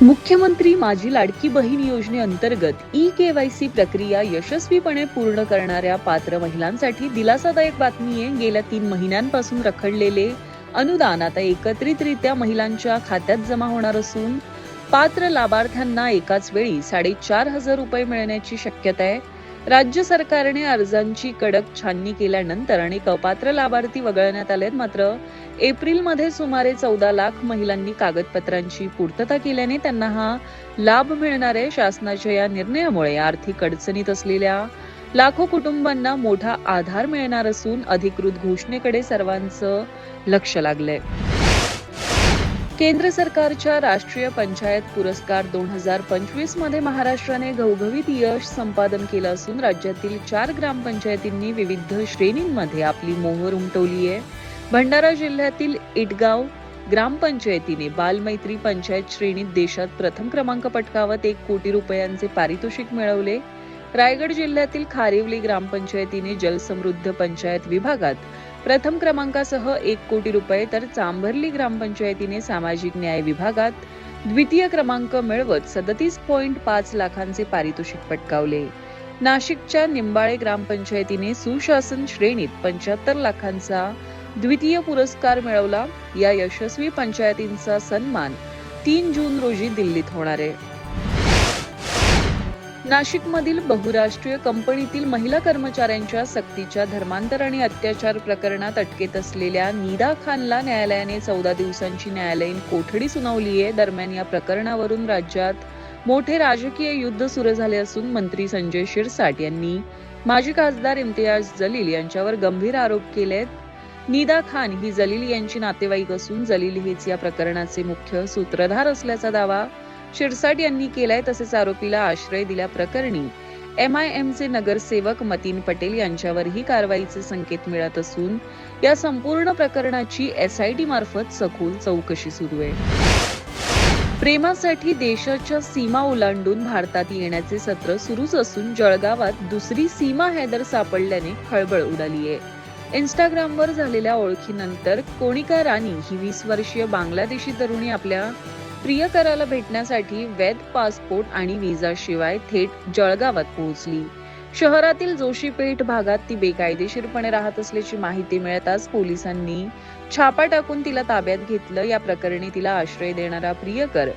मुख्यमंत्री माझी लाडकी बहीण योजनेअंतर्गत ई-केवायसी प्रक्रिया यशस्वीपणे पूर्ण करणाऱ्या पात्र महिलांसाठी दिलासादायक बातमी आहे. गेल्या 3 महिन्यांपासून रखडलेले अनुदान आता एकत्रितरित्या महिलांच्या खात्यात जमा होणार असून पात्र लाभार्थ्यांना एकाच वेळी 4,500 रुपये मिळण्याची शक्यता आहे. राज्य सरकारने अर्जांची कडक छाननी केल्यानंतर अनेक अपात्र लाभार्थी वगळण्यात आलेत. मात्र एप्रिलमध्ये सुमारे 14 लाख महिलांनी कागदपत्रांची पूर्तता केल्याने त्यांना हा लाभ मिळणार आहे. शासनाच्या या निर्णयामुळे आर्थिक अडचणीत असलेल्या लाखो कुटुंबांना मोठा आधार मिळणार असून अधिकृत घोषणेकडे सर्वांचं लक्ष लागलंय. केंद्र सरकारच्या राष्ट्रीय पंचायत पुरस्कार 2025 मध्ये महाराष्ट्राने घवघवीत यश संपादन केलं असून राज्यातील 4 ग्रामपंचायतींनी विविध श्रेणींमध्ये आपली मोहर उमटवली आहे. भंडारा जिल्ह्यातील इटगाव ग्रामपंचायतीने बालमैत्री पंचायत श्रेणीत देशात प्रथम क्रमांक पटकावत 1 कोटी रुपयांचे पारितोषिक मिळवले. रायगड जिल्ह्यातील खारिवली ग्रामपंचायतीने जलसमृद्ध पंचायत विभागात प्रथम क्रमांकासह 1 कोटी रुपये तर चांभरली ग्रामपंचायतीने सामाजिक न्याय विभागात द्वितीय क्रमांक मिळवत 37.5 लाखांचे पारितोषिक पटकावले. नाशिकच्या निंबाळे ग्रामपंचायतीने सुशासन श्रेणीत 75 लाखांचा द्वितीय पुरस्कार मिळवला. या यशस्वी पंचायतींचा सन्मान 3 जून रोजी दिल्लीत होणार आहे. नाशिकमधील बहुराष्ट्रीय कंपनीतील महिला कर्मचाऱ्यांच्या सक्तीच्या धर्मांतर आणि अत्याचार प्रकरणात अटकेत असलेल्या निदा खानला न्यायालयाने 14 दिवसांची न्यायालयीन कोठडी सुनावली आहे. दरम्यान या प्रकरणावरून राज्यात मोठे राजकीय युद्ध सुरू झाले असून मंत्री संजय शिरसाट यांनी माजी खासदार इम्तियाज जलील यांच्यावर गंभीर आरोप केलेत. निदा खान ही जलील यांची नातेवाईक असून जलील हेच या प्रकरणाचे मुख्य सूत्रधार असल्याचा दावा शिरसाट यांनी केलाय. तसेच आरोपीला आश्रय दिल्याप्रकरणी MIMचे नगरसेवक मतीन पटेल यांच्यावरही कारवाईचे संकेत मिळत असून या संपूर्ण प्रकरणाची SIT मार्फत सखोल चौकशी सुरू आहे. प्रेमासाठी देशाच्या सीमा ओलांडून भारतात येण्याचे सत्र सुरूच असून जळगावात दुसरी सीमा हैदर सापडल्याने खळबळ उडाली आहे. इंस्टाग्रामवर झालेल्या ओळखीनंतर कोणिका राणी ही 20 वर्षीय बांगलादेशी तरुणी आपल्या प्रियकराला भेटण्यासाठी वैध पासपोर्ट आणि व्हिसाशिवाय थेट जळगावात पोहोचली. शहरातील जोशीपेठ भागात ती बेकायदेशीरपणे राहत असल्याची माहिती मिळताच पोलिसांनी छापा टाकून तिला ताब्यात घेतलं. या प्रकरणी तिला आश्रय देणारा प्रियकर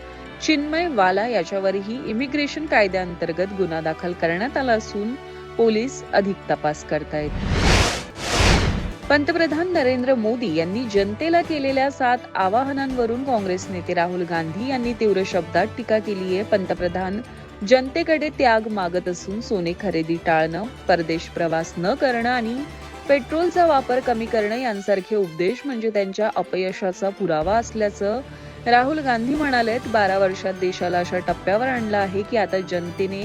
चिन्मय वाला याच्यावरही इमिग्रेशन कायद्याअंतर्गत गुन्हा दाखल करण्यात आला असून पोलीस अधिक तपास करतायत. पंतप्रधान नरेंद्र मोदी यांनी जनतेला केलेल्या 7 आवाहनांवरून काँग्रेस नेते राहुल गांधी यांनी तीव्र शब्दात टीका केली आहे. पंतप्रधान जनतेकडे त्याग मागत असून सोने खरेदी टाळणं, परदेश प्रवास न करणं आणि पेट्रोलचा वापर कमी करणं यांसारखे उपदेश म्हणजे त्यांच्या अपयशाचा पुरावा असल्याचं राहुल गांधी म्हणालेत. 12 वर्षात देशाला अशा टप्प्यावर आणलं आहे की आता जनतेने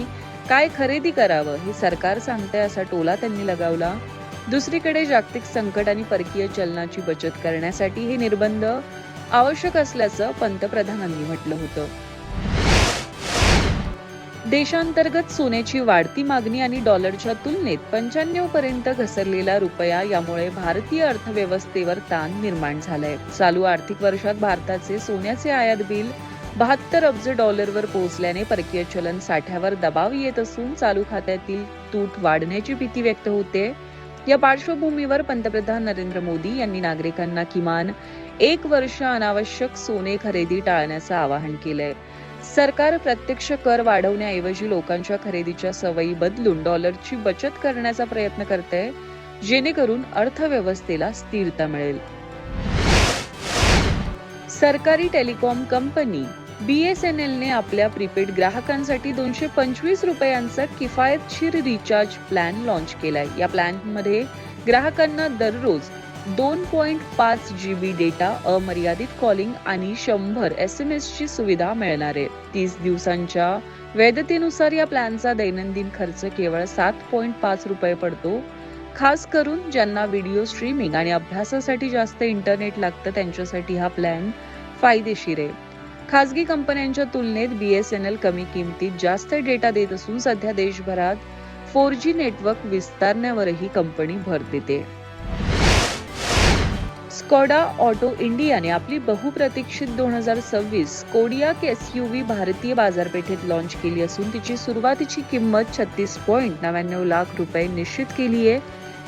काय खरेदी करावं हे सरकार सांगतंय असा टोला त्यांनी लगावला. दुसरीकडे जागतिक संकट आणि परकीय चलनाची बचत करण्यासाठी हे निर्बंध आवश्यक असल्याचं पंतप्रधानांनी म्हटलं होतं. देशांतर्गत सोन्याची वाढती मागणी आणि डॉलरच्या तुलनेत 95 पर्यंत घसरलेला रुपया यामुळे भारतीय अर्थव्यवस्थेवर ताण निर्माण झालाय. चालू आर्थिक वर्षात भारताचे सोन्याचे आयात बिल 72 अब्ज डॉलरवर पोहोचल्याने परकीय चलन साठ्यावर दबाव येत असून चालू खात्यातील तूट वाढण्याची भीती व्यक्त होते. या पार्श्वभूमीवर पंतप्रधान नरेंद्र मोदी यांनी नागरिकांना किमान 1 वर्ष अनावश्यक सोने खरेदी टाळण्याचं आवाहन केलंय. सरकार प्रत्यक्ष कर वाढवण्याऐवजी लोकांच्या खरेदीच्या सवयी बदलून डॉलरची बचत करण्याचा प्रयत्न करतंय, जेणेकरून अर्थव्यवस्थेला स्थिरता मिळेल. सरकारी टेलिकॉम कंपनी BSNLने आपल्या प्रीपेड ग्राहकांसाठी 225 रुपयांचा किफायतशीर रिचार्ज प्लॅन लॉन्च केलाय. या प्लॅनमध्ये ग्राहकांना दररोज 2.5 GB डेटा, अमर्यादित कॉलिंग आणि 100 SMS ची सुविधा मिळणार आहे. 30 दिवसांच्या वैधतेनुसार या प्लॅनचा दैनंदिन खर्च केवळ 7.5 रुपये पडतो. खास करून ज्यांना व्हिडिओ स्ट्रीमिंग आणि अभ्यासासाठी जास्त इंटरनेट लागतं त्यांच्यासाठी हा प्लॅन फायदेशीर आहे. खासगी कंपन्यांच्या तुलनेत BSNL कमी किमतीत जास्त डेटा देत असून सध्या देशभरात 4G नेटवर्क विस्तारण्यावरही कंपनी भर देते. स्कोडा ऑटो इंडियाने आपली बहुप्रतीक्षित 2026 कोडियाक SUV भारतीय बाजारपेठेत लॉन्च केली असून तिची सुरुवातीची किंमत 36.99 लाख रुपये निश्चित केली आहे.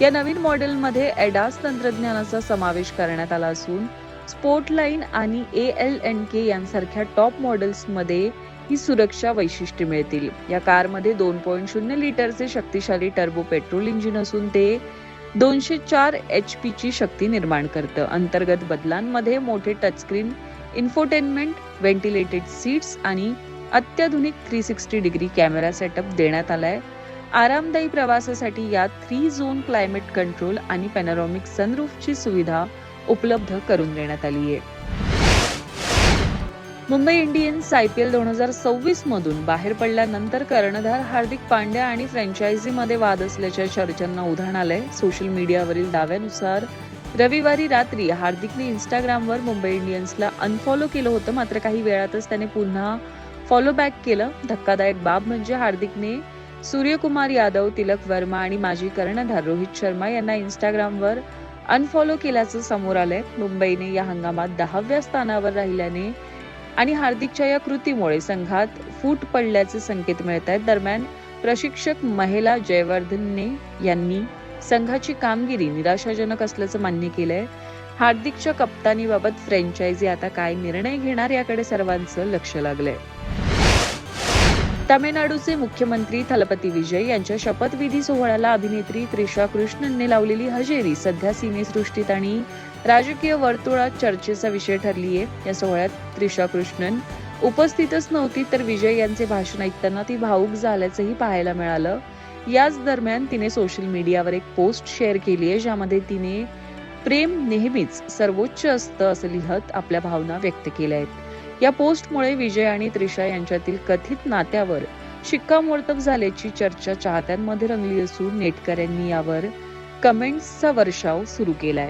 या नवीन मॉडेलमध्ये एडास तंत्रज्ञानाचा समावेश करण्यात आला असून स्पोर्टलाइन आणि ALNK यांसारख्या टॉप मॉडेल्समध्ये ही सुरक्षा वैशिष्ट्ये मिळतील. या कारमध्ये 2.0 लिटरचे शक्तिशाली टर्बो पेट्रोल इंजिन असून ते 204 HP ची शक्ती निर्माण करतं. अंतर्गत बदलांमध्ये मोठे टचस्क्रीन, इन्फोटेनमेंट, व्हेंटिलेटेड सीट्स आणि अत्याधुनिक 360 डिग्री कॅमेरा सेटअप देण्यात आलाय. आरामदायी प्रवासासाठी यात 3 झोन क्लायमेट कंट्रोल आणि पॅनोरॅमिक सनरूफची सुविधा उपलब्ध करून देण्यात आली आहे. मुंबई इंडियन्स IPL 2026 मधून बाहेर पडल्यानंतर कर्णधार हार्दिक पांड्या आणि फ्रँचायझीमध्ये वाद असल्याच्या चर्चांना उधाण आलंय. सोशल मीडियावरील दाव्यानुसार रविवारी रात्री हार्दिकने इंस्टाग्रामवर मुंबई इंडियन्सला अनफॉलो केलं होतं, मात्र काही वेळातच त्याने पुन्हा फॉलो बॅक केलं. धक्कादायक बाब म्हणजे हार्दिकने सूर्यकुमार यादव, तिलक वर्मा आणि माजी कर्णधार रोहित शर्मा यांना इंस्टाग्रामवर अनफॉलो केल्याचं समोर आलंय. मुंबईने या हंगामात 10व्या स्थानावर राहिल्याने आणि हार्दिकच्या या कृतीमुळे संघात फूट पडल्याचे संकेत मिळत आहेत. दरम्यान प्रशिक्षक महिला जयवर्धने यांनी संघाची कामगिरी निराशाजनक असल्याचं मान्य केलंय. हार्दिकच्या कप्तानीबाबत फ्रँचायझी आता काय निर्णय घेणार याकडे सर्वांचं लक्ष लागलंय. तामिळनाडूचे मुख्यमंत्री थलपती विजय यांच्या शपथविधी सोहळ्याला अभिनेत्री त्रिशा कृष्णनने लावलेली हजेरी सध्या सिनेसृष्टीत आणि राजकीय वर्तुळात चर्चेचा विषय ठरली आहे. या सोहळ्यात त्रिशा कृष्णन उपस्थितच नव्हती, तर विजय यांचे भाषण ऐकताना ती भावूक झाल्याचंही पाहायला मिळालं. याच दरम्यान तिने सोशल मीडियावर एक पोस्ट शेअर केली आहे, ज्यामध्ये तिने प्रेम नेहमीच सर्वोच्च असतं असं लिहत आपल्या भावना व्यक्त केल्या आहेत. या पोस्टमुळे विजय आणि त्रिशा यांच्यातील कथित नात्यावर शिक्कामोर्तब झाल्याची चर्चा चाहत्यांमध्ये रंगली असून नेटकऱ्यांनी यावर कमेंट्सचा वर्षाव सुरू केलाय.